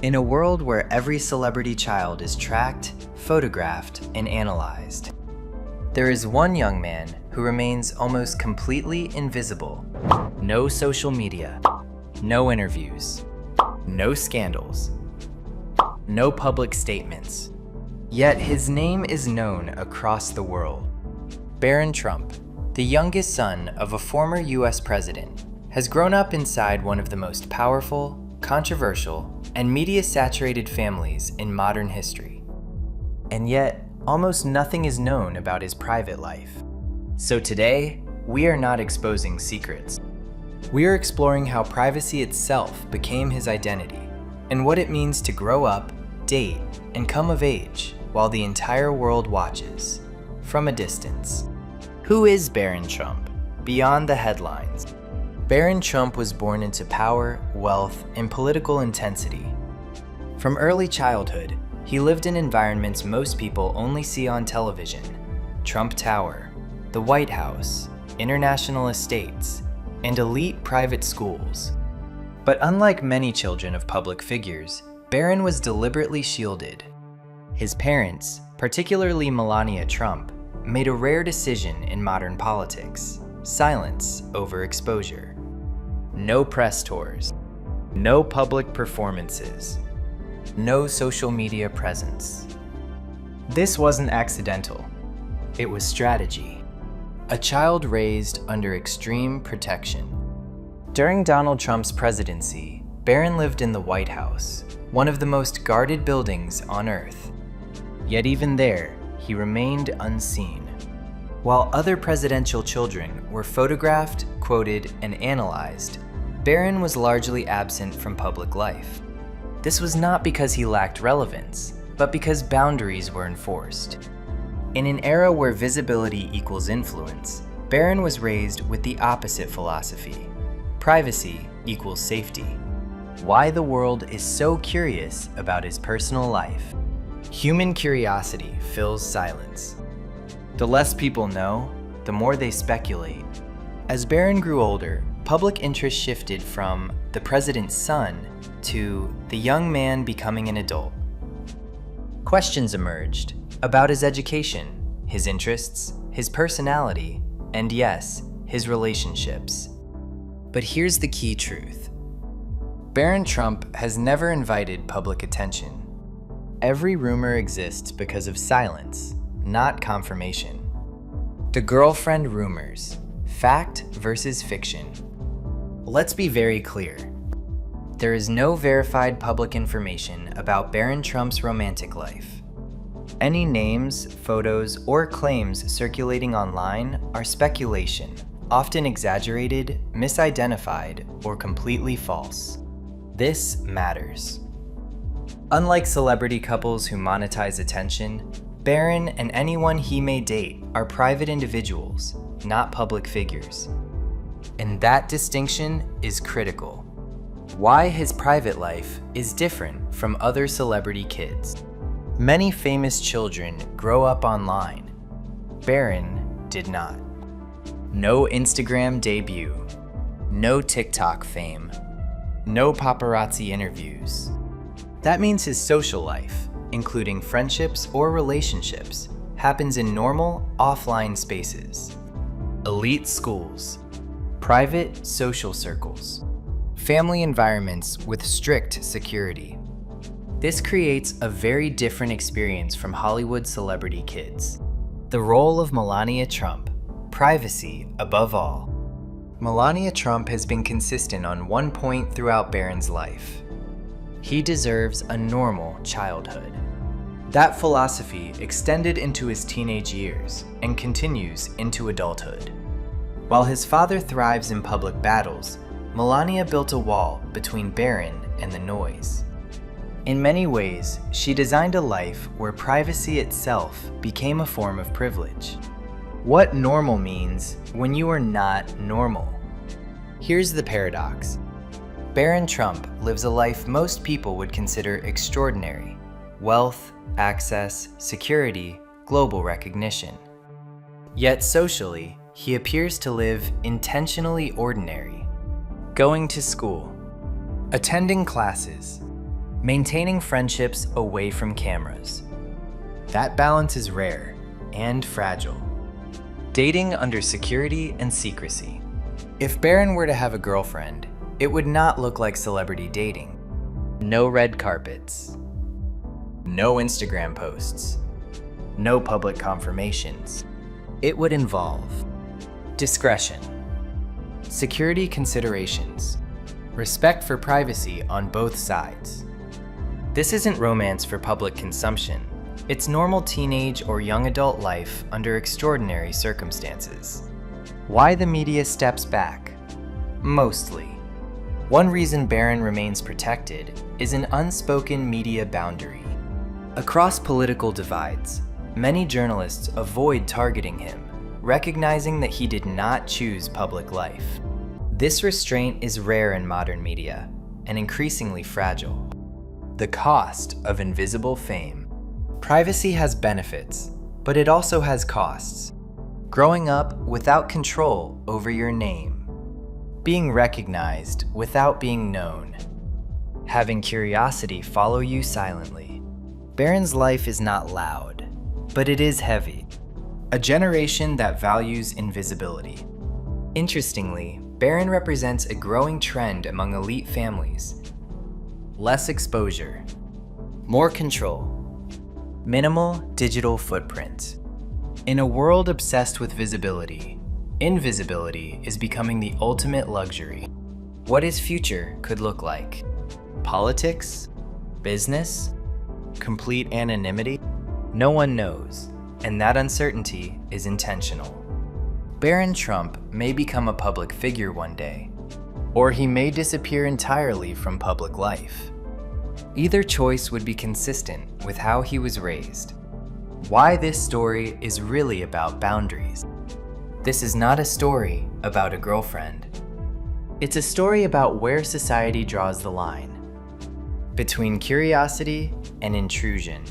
In a world where every celebrity child is tracked, photographed, and analyzed, there is one young man who remains almost completely invisible. No social media, no interviews, no scandals, no public statements. Yet his name is known across the world. Barron Trump, the youngest son of a former US president, has grown up inside one of the most powerful, controversial, and media-saturated families in modern history. And yet, almost nothing is known about his private life. So today, we are not exposing secrets. We are exploring how privacy itself became his identity, and what it means to grow up, date, and come of age while the entire world watches, from a distance. Who is Barron Trump? Beyond the headlines. Barron Trump was born into power, wealth, and political intensity. From early childhood, he lived in environments most people only see on television: Trump Tower, the White House, international estates, and elite private schools. But unlike many children of public figures, Barron was deliberately shielded. His parents, particularly Melania Trump, made a rare decision in modern politics: silence over exposure. No press tours, no public performances, no social media presence. This wasn't accidental. It was strategy. A child raised under extreme protection. During Donald Trump's presidency, Barron lived in the White House, one of the most guarded buildings on Earth. Yet even there, he remained unseen. While other presidential children were photographed, quoted, and analyzed, Barron was largely absent from public life. This was not because he lacked relevance, but because boundaries were enforced. In an era where visibility equals influence, Barron was raised with the opposite philosophy: privacy equals safety. Why the world is so curious about his personal life. Human curiosity fills silence. The less people know, the more they speculate. As Barron grew older, public interest shifted from the president's son to the young man becoming an adult. Questions emerged about his education, his interests, his personality, and yes, his relationships. But here's the key truth. Barron Trump has never invited public attention. Every rumor exists because of silence, not confirmation. The girlfriend rumors, fact versus fiction. Let's be very clear. There is no verified public information about Barron Trump's romantic life. Any names, photos, or claims circulating online are speculation, often exaggerated, misidentified, or completely false. This matters. Unlike celebrity couples who monetize attention, Barron and anyone he may date are private individuals, not public figures. And that distinction is critical. Why his private life is different from other celebrity kids. Many famous children grow up online. Barron did not. No Instagram debut, no TikTok fame, no paparazzi interviews. That means his social life, including friendships or relationships, happens in normal, offline spaces. Elite schools, private social circles, family environments with strict security. This creates a very different experience from Hollywood celebrity kids. The role of Melania Trump, privacy above all. Melania Trump has been consistent on one point throughout Barron's life. He deserves a normal childhood. That philosophy extended into his teenage years and continues into adulthood. While his father thrives in public battles, Melania built a wall between Barron and the noise. In many ways, she designed a life where privacy itself became a form of privilege. What normal means when you are not normal. Here's the paradox. Barron Trump lives a life most people would consider extraordinary: wealth, access, security, global recognition. Yet socially, he appears to live intentionally ordinary. Going to school, attending classes, Maintaining friendships away from cameras. That balance is rare and fragile. Dating under security and secrecy. If Barron were to have a girlfriend, it would not look like celebrity dating. No red carpets. No Instagram posts. No public confirmations. It would involve discretion, security considerations, respect for privacy on both sides. This isn't romance for public consumption. It's normal teenage or young adult life under extraordinary circumstances. Why the media steps back? Mostly. One reason Barron remains protected is an unspoken media boundary. Across political divides, many journalists avoid targeting him, recognizing that he did not choose public life. This restraint is rare in modern media and increasingly fragile. The cost of invisible fame. Privacy has benefits, but it also has costs. Growing up without control over your name. Being recognized without being known. Having curiosity follow you silently. Barron's life is not loud, but it is heavy. A generation that values invisibility. Interestingly, Barron represents a growing trend among elite families. Less exposure, more control, minimal digital footprint. In a world obsessed with visibility, invisibility is becoming the ultimate luxury. What his future could look like. Politics? Business? Complete anonymity? No one knows, and that uncertainty is intentional. Barron Trump may become a public figure one day, or he may disappear entirely from public life. Either choice would be consistent with how he was raised. Why this story is really about boundaries. This is not a story about a girlfriend. It's a story about where society draws the line. Between curiosity and intrusion.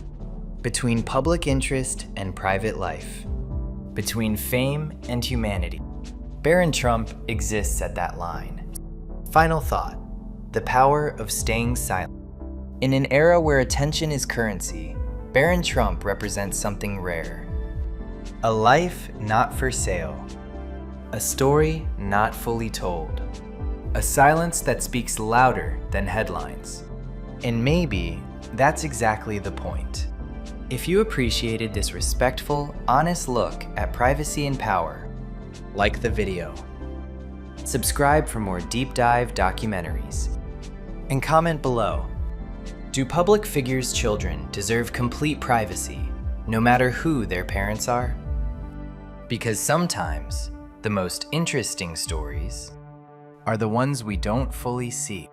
Between public interest and private life. Between fame and humanity. Barron Trump exists at that line. Final thought: the power of staying silent. In an era where attention is currency, Barron Trump represents something rare. A life not for sale. A story not fully told. A silence that speaks louder than headlines. And maybe that's exactly the point. If you appreciated this respectful, honest look at privacy and power, like the video. Subscribe for more deep dive documentaries. And comment below. Do public figures' children deserve complete privacy, no matter who their parents are? Because sometimes, the most interesting stories are the ones we don't fully see.